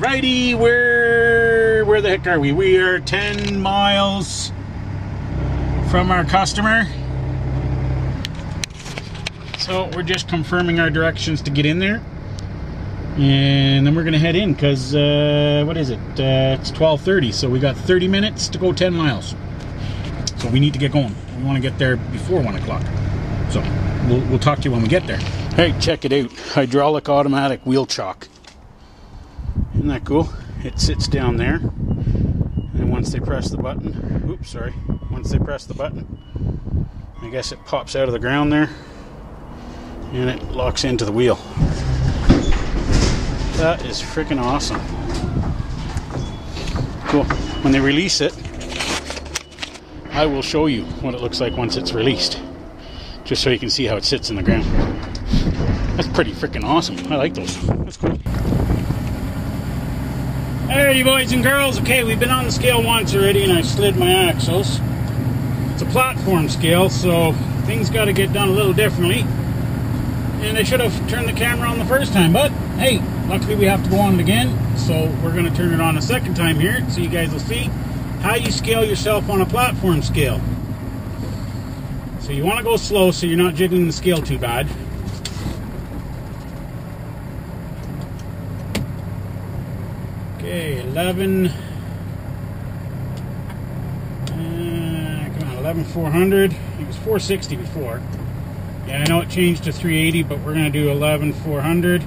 Alrighty, where the heck are we? We are 10 miles from our customer. So we're just confirming our directions to get in there. And then we're gonna head in because, what is it? It's 12:30, so we got 30 minutes to go 10 miles. So we need to get going. We wanna get there before 1 o'clock. So we'll talk to you when we get there. All right, check it out. Hydraulic automatic wheel chock. Isn't that cool? It sits down there, and once they press the button, oops, sorry. Once they press the button, I guess it pops out of the ground there, and it locks into the wheel. That is freaking awesome. Cool. When they release it, I will show you what it looks like once it's released, just so you can see how it sits in the ground. That's pretty freaking awesome. I like those. That's cool. Alrighty, boys and girls. Okay, we've been on the scale once already, and I slid my axles. It's a platform scale, so things got to get done a little differently. And I should have turned the camera on the first time, but hey, luckily we have to go on it again, so we're going to turn it on a second time here, so you guys will see how you scale yourself on a platform scale. So you want to go slow so you're not jiggling the scale too bad. Okay, 11,400. It was 460 before. Yeah, I know it changed to 380, but we're going to do 11,400.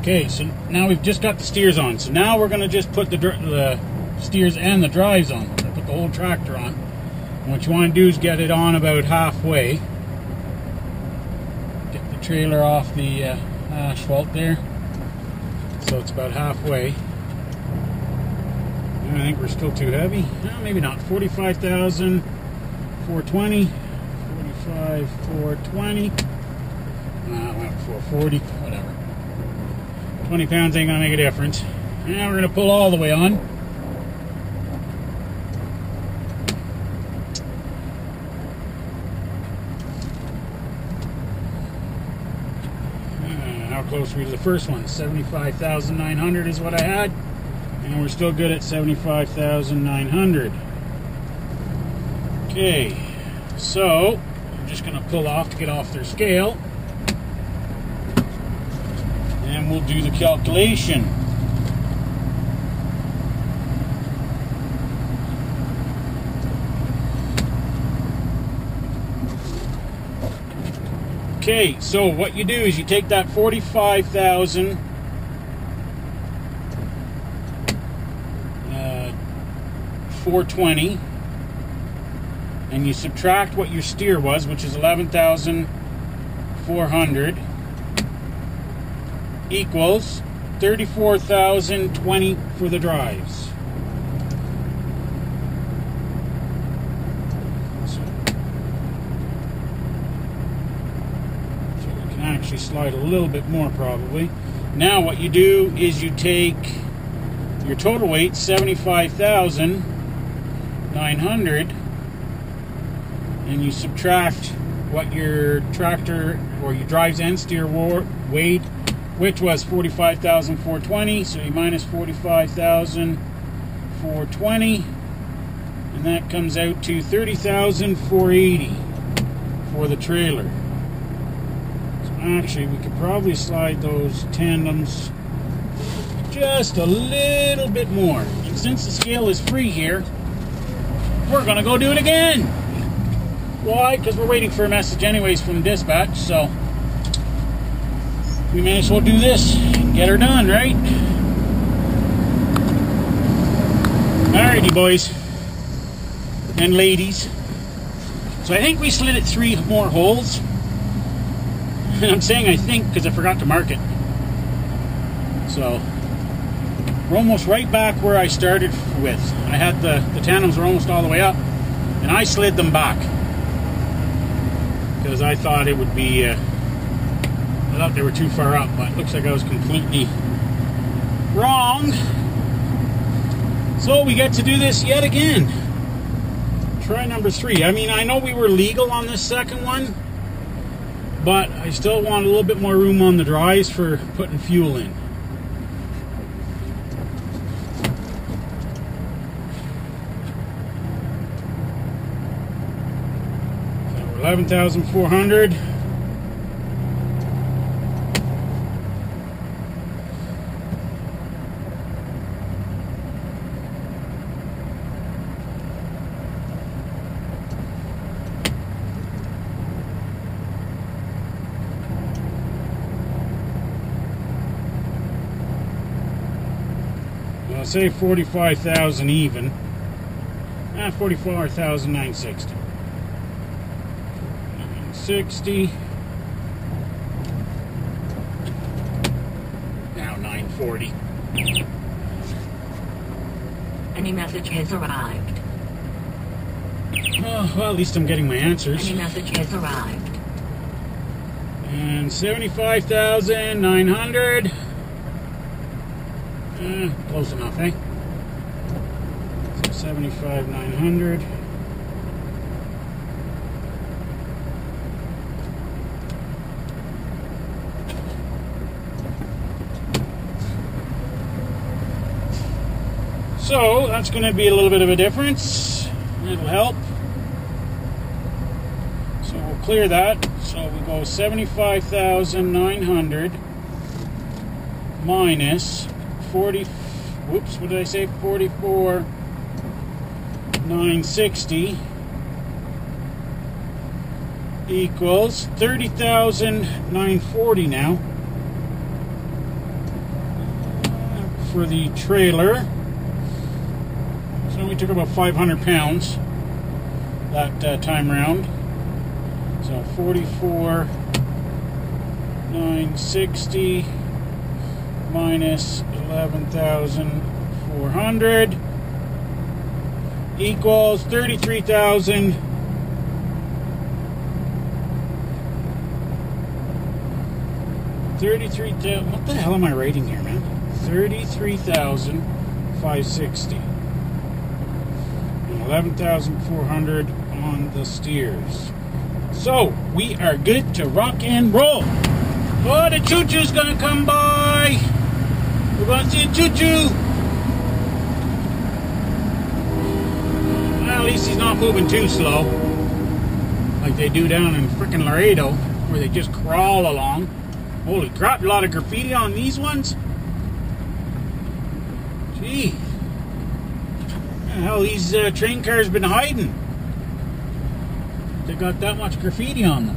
Okay, so now we've just got the steers on. So now we're going to just put the steers and the drives on. We're going to put the whole tractor on. And what you want to do is get it on about halfway. Get the trailer off the asphalt there. So it's about halfway. I think we're still too heavy. No, maybe not. 45,420. 45,420. I went 440. Whatever. 20 pounds ain't gonna make a difference. Now we're gonna pull all the way on. How close were we to the first one? 75,900 is what I had. And we're still good at 75,900. Okay, so I'm just going to pull off to get off their scale. And we'll do the calculation. Okay, so what you do is you take that 45,420 and you subtract what your steer was, which is 11,400, equals 34,020 for the drives. Actually slide a little bit more probably. Now what you do is you take your total weight, 75,900, and you subtract what your tractor or your drives and steer weighed, which was 45,420, so you minus 45,420, and that comes out to 30,480 for the trailer. Actually, we could probably slide those tandems just a little bit more. And since the scale is free here, we're going to go do it again. Why? Because we're waiting for a message anyways from dispatch, so we may as well do this and get her done, right? Alrighty, boys and ladies. So I think we slid it 3 more holes. And I'm saying I think because I forgot to mark it. So we're almost right back where I started with. I had the tandems were almost all the way up, and I slid them back because I thought it would be. I thought they were too far up, but it looks like I was completely wrong. So we get to do this yet again. Try number 3. I mean, I know we were legal on this second one, but I still want a little bit more room on the drives for putting fuel in. 11,400. I'll say 45,000 even. 44,960. 960. Now 940. Any message has arrived. Oh, well, at least I'm getting my answers. Any message has arrived. And 75,900. Close enough, eh? So 75,900. So that's going to be a little bit of a difference. It'll help. So we'll clear that. So we go 75,900 minus 40. Whoops, what did I say? 44,960 equals 30,940 now for the trailer. So we took about 500 pounds that time round. So 44,960 minus 11,400 equals 33,000. What the hell am I writing here, man? 33,560. And 11,400 on the steers. So we are good to rock and roll. Oh, the choo-choo's gonna come by. We're gonna see a choo-choo. Well, at least he's not moving too slow, like they do down in frickin' Laredo, where they just crawl along. Holy crap, a lot of graffiti on these ones. Gee. Where the hell these train cars been hiding? They got that much graffiti on them.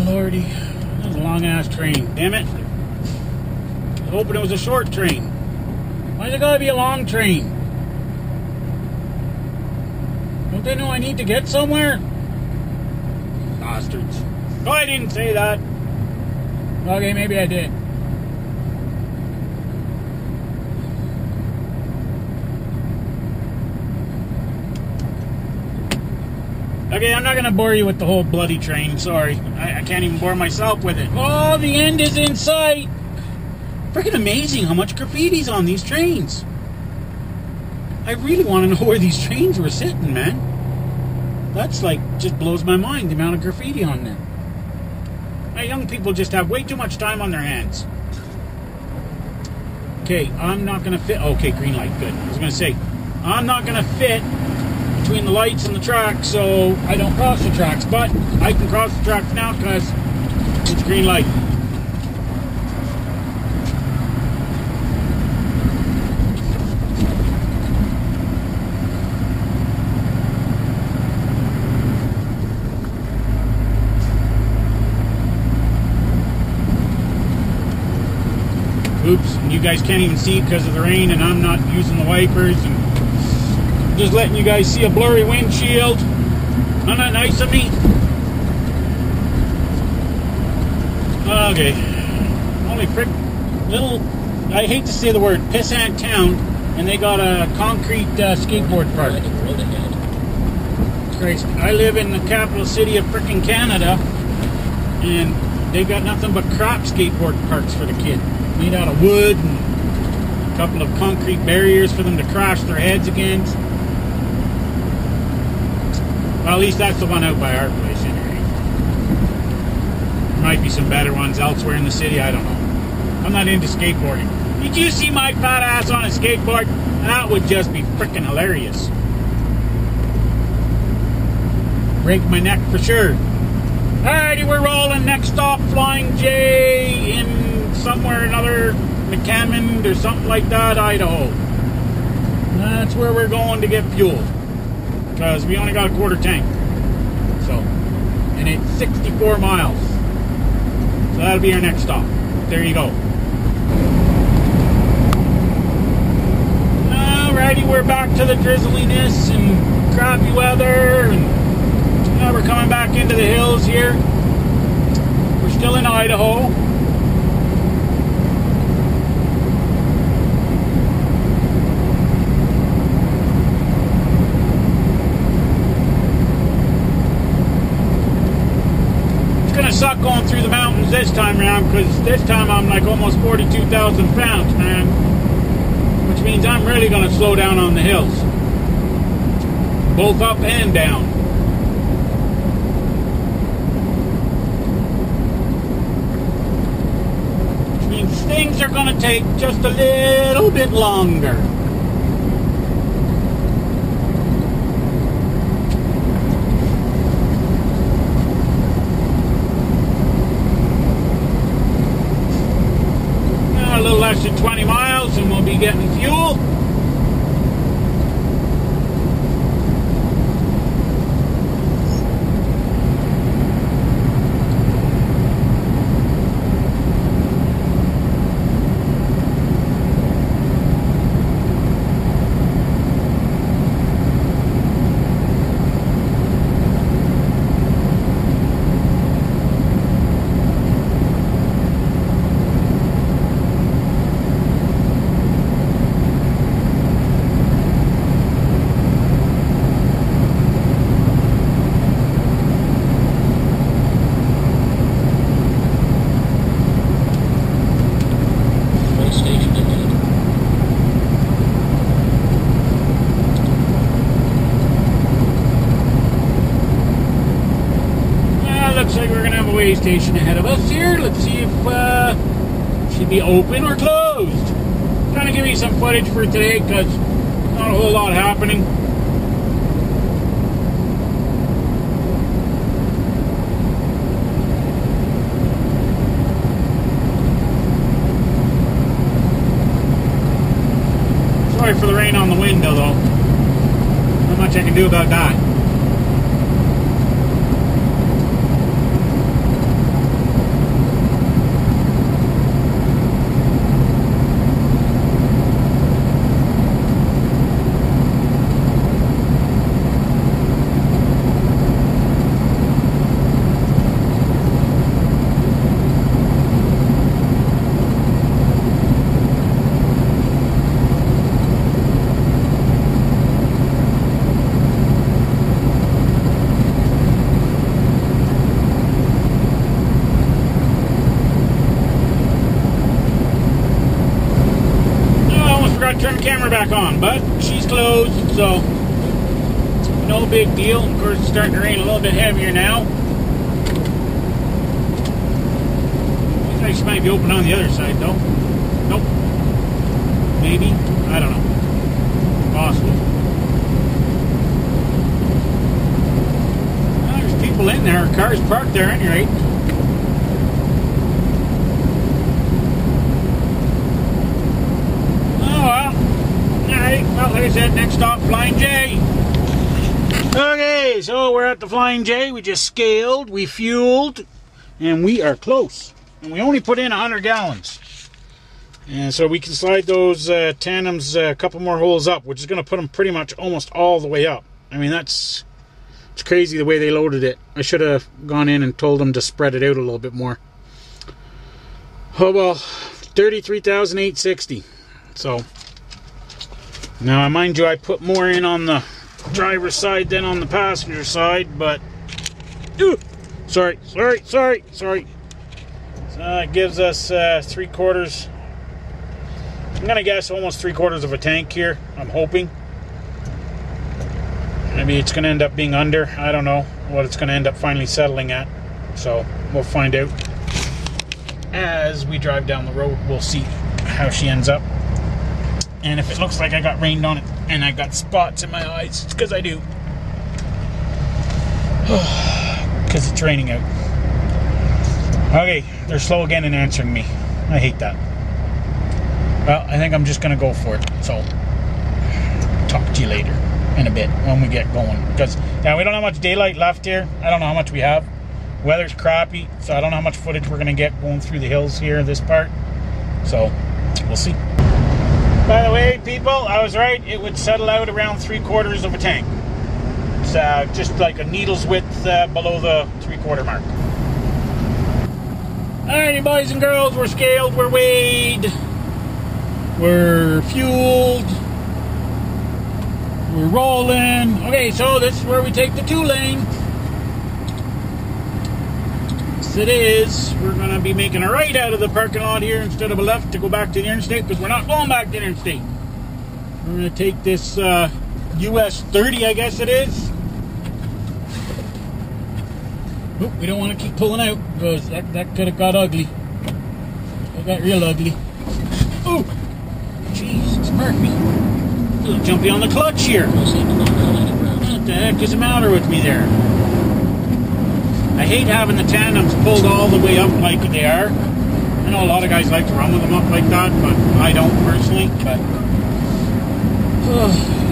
Lordy, that was a long ass train. Damn it. I was hoping it was a short train. Why's it gotta be a long train? Don't they know I need to get somewhere? Bastards. Oh, I didn't say that. Okay, maybe I did. Okay, I'm not going to bore you with the whole bloody train. Sorry. I can't even bore myself with it. Oh, the end is in sight. Freaking amazing how much graffiti's on these trains. I really want to know where these trains were sitting, man. That's like, just blows my mind, the amount of graffiti on them. Young people just have way too much time on their hands. Okay, I'm not going to fit. Okay, green light, good. I was going to say, I'm not going to fit between the lights and the tracks, so I don't cross the tracks, but I can cross the tracks now because it's green light. Oops, and you guys can't even see because of the rain, and I'm not using the wipers, and just letting you guys see a blurry windshield. Isn't that nice of me? Okay. Only frick little, I hate to say the word, pissant town, and they got a concrete skateboard park. Christ, I live in the capital city of frickin' Canada, and they've got nothing but crap skateboard parks for the kid. Made out of wood and a couple of concrete barriers for them to crash their heads against. Well, at least that's the one out by our place anyway. There might be some better ones elsewhere in the city, I don't know. I'm not into skateboarding. Did you see my fat ass on a skateboard? That would just be frickin' hilarious. Break my neck for sure. Alrighty, we're rolling. Next stop, Flying J in somewhere another McCammond or something like that, Idaho. That's where we're going to get fuel, because we only got a quarter tank. So, and it's 64 miles. So that'll be our next stop. There you go. Alrighty, we're back to the drizzliness and crappy weather, and we're coming back into the hills here. We're still in Idaho. It's gonna suck going through the mountains this time around, because this time I'm like almost 42,000 pounds, man. Which means I'm really gonna slow down on the hills. Both up and down. Things are going to take just a little bit longer. A little less than 20 miles and we'll be getting fuel. Station ahead of us here. Let's see if it should be open or closed. Trying to give you some footage for today because not a whole lot happening. Sorry for the rain on the window though. Not much I can do about that. Turn the camera back on, but she's closed, so no big deal. Of course, it's starting to rain a little bit heavier now. Looks like she might be open on the other side, though. Nope. Maybe. I don't know. Possible. Well, there's people in there. Cars parked there, at any rate. Well, there's that next stop, Flying J. Okay, so we're at the Flying J. We just scaled, we fueled, and we are close. And we only put in 100 gallons. And so we can slide those tandems a couple more holes up, which is going to put them pretty much almost all the way up. I mean, it's crazy the way they loaded it. I should have gone in and told them to spread it out a little bit more. Oh well, 33,860. So now, mind you, I put more in on the driver's side than on the passenger side, but sorry. So it gives us 3/4. I'm gonna guess almost 3/4 of a tank here. I'm hoping. Maybe it's gonna end up being under. I don't know what it's gonna end up finally settling at. So we'll find out as we drive down the road. We'll see how she ends up. And if it looks like I got rained on it and I got spots in my eyes, it's because I do. Because it's raining out. Okay, they're slow again in answering me. I hate that. Well, I think I'm just going to go for it. So, talk to you later in a bit when we get going. Because, yeah, we don't have much daylight left here. I don't know how much we have. Weather's crappy, so I don't know how much footage we're going to get going through the hills here, this part. So, we'll see. By the way, people, I was right. It would settle out around 3/4 of a tank. It's just like a needle's width below the 3/4 mark. Alrighty, boys and girls, we're scaled, we're weighed, we're fueled, we're rolling. Okay, so this is where we take the 2-lane. Yes, it is. We're going to be making a right out of the parking lot here instead of a left to go back to the interstate, because we're not going back to the interstate. We're going to take this US 30, I guess it is. Oop, we don't want to keep pulling out, because that could have got ugly. It got real ugly. Oh, jeez, pardon me. A little jumpy on the clutch here. What the heck is the matter with me there? I hate having the tandems pulled all the way up like they are. I know a lot of guys like to run with them up like that, but I don't personally. But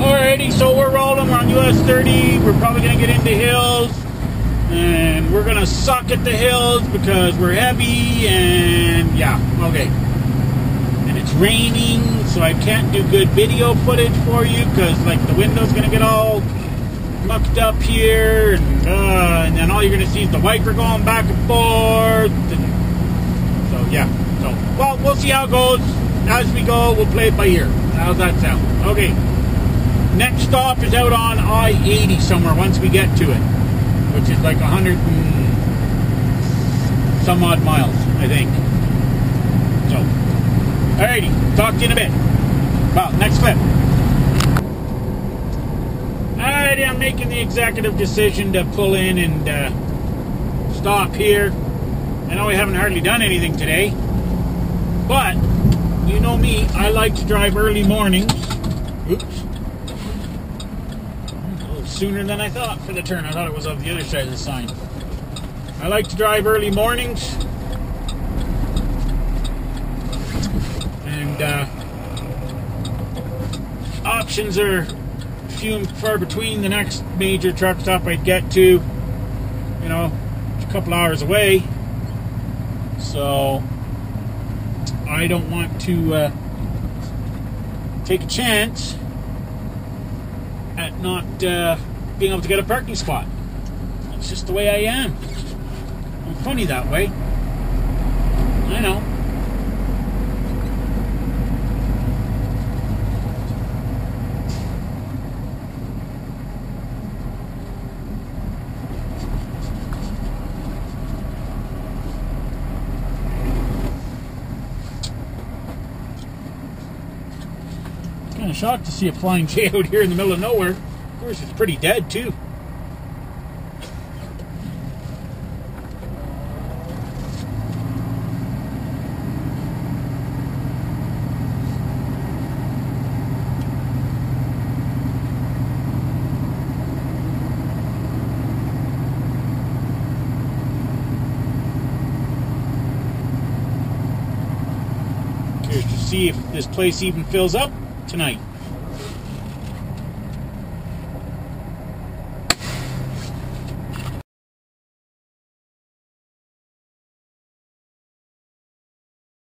alrighty, so we're rolling. We're on US 30. We're probably going to get into hills. And we're going to suck at the hills because we're heavy, and yeah, okay. And it's raining, so I can't do good video footage for you because, like, the window's going to get all mucked up here, and then all you're going to see is the wiper going back and forth. And so, yeah. So, well, we'll see how it goes. As we go, we'll play it by ear. How's that sound? Okay. Next stop is out on I-80 somewhere once we get to it, which is like 100 and some odd miles, I think. So, alrighty, talk to you in a bit. Well, next clip. Alrighty, I'm making the executive decision to pull in and stop here. I know we haven't hardly done anything today, but you know me, I like to drive early mornings. Oops. Sooner than I thought for the turn. I thought it was on the other side of the sign. I like to drive early mornings, and options are few and far between. The next major truck stop I'd get to, you know, a couple hours away, so I don't want to take a chance at not being able to get a parking spot. That's just the way I am. I'm funny that way. I know. Kind of shocked to see a flying J out here in the middle of nowhere. Of course, it's pretty dead too. Curious to see if this place even fills up tonight.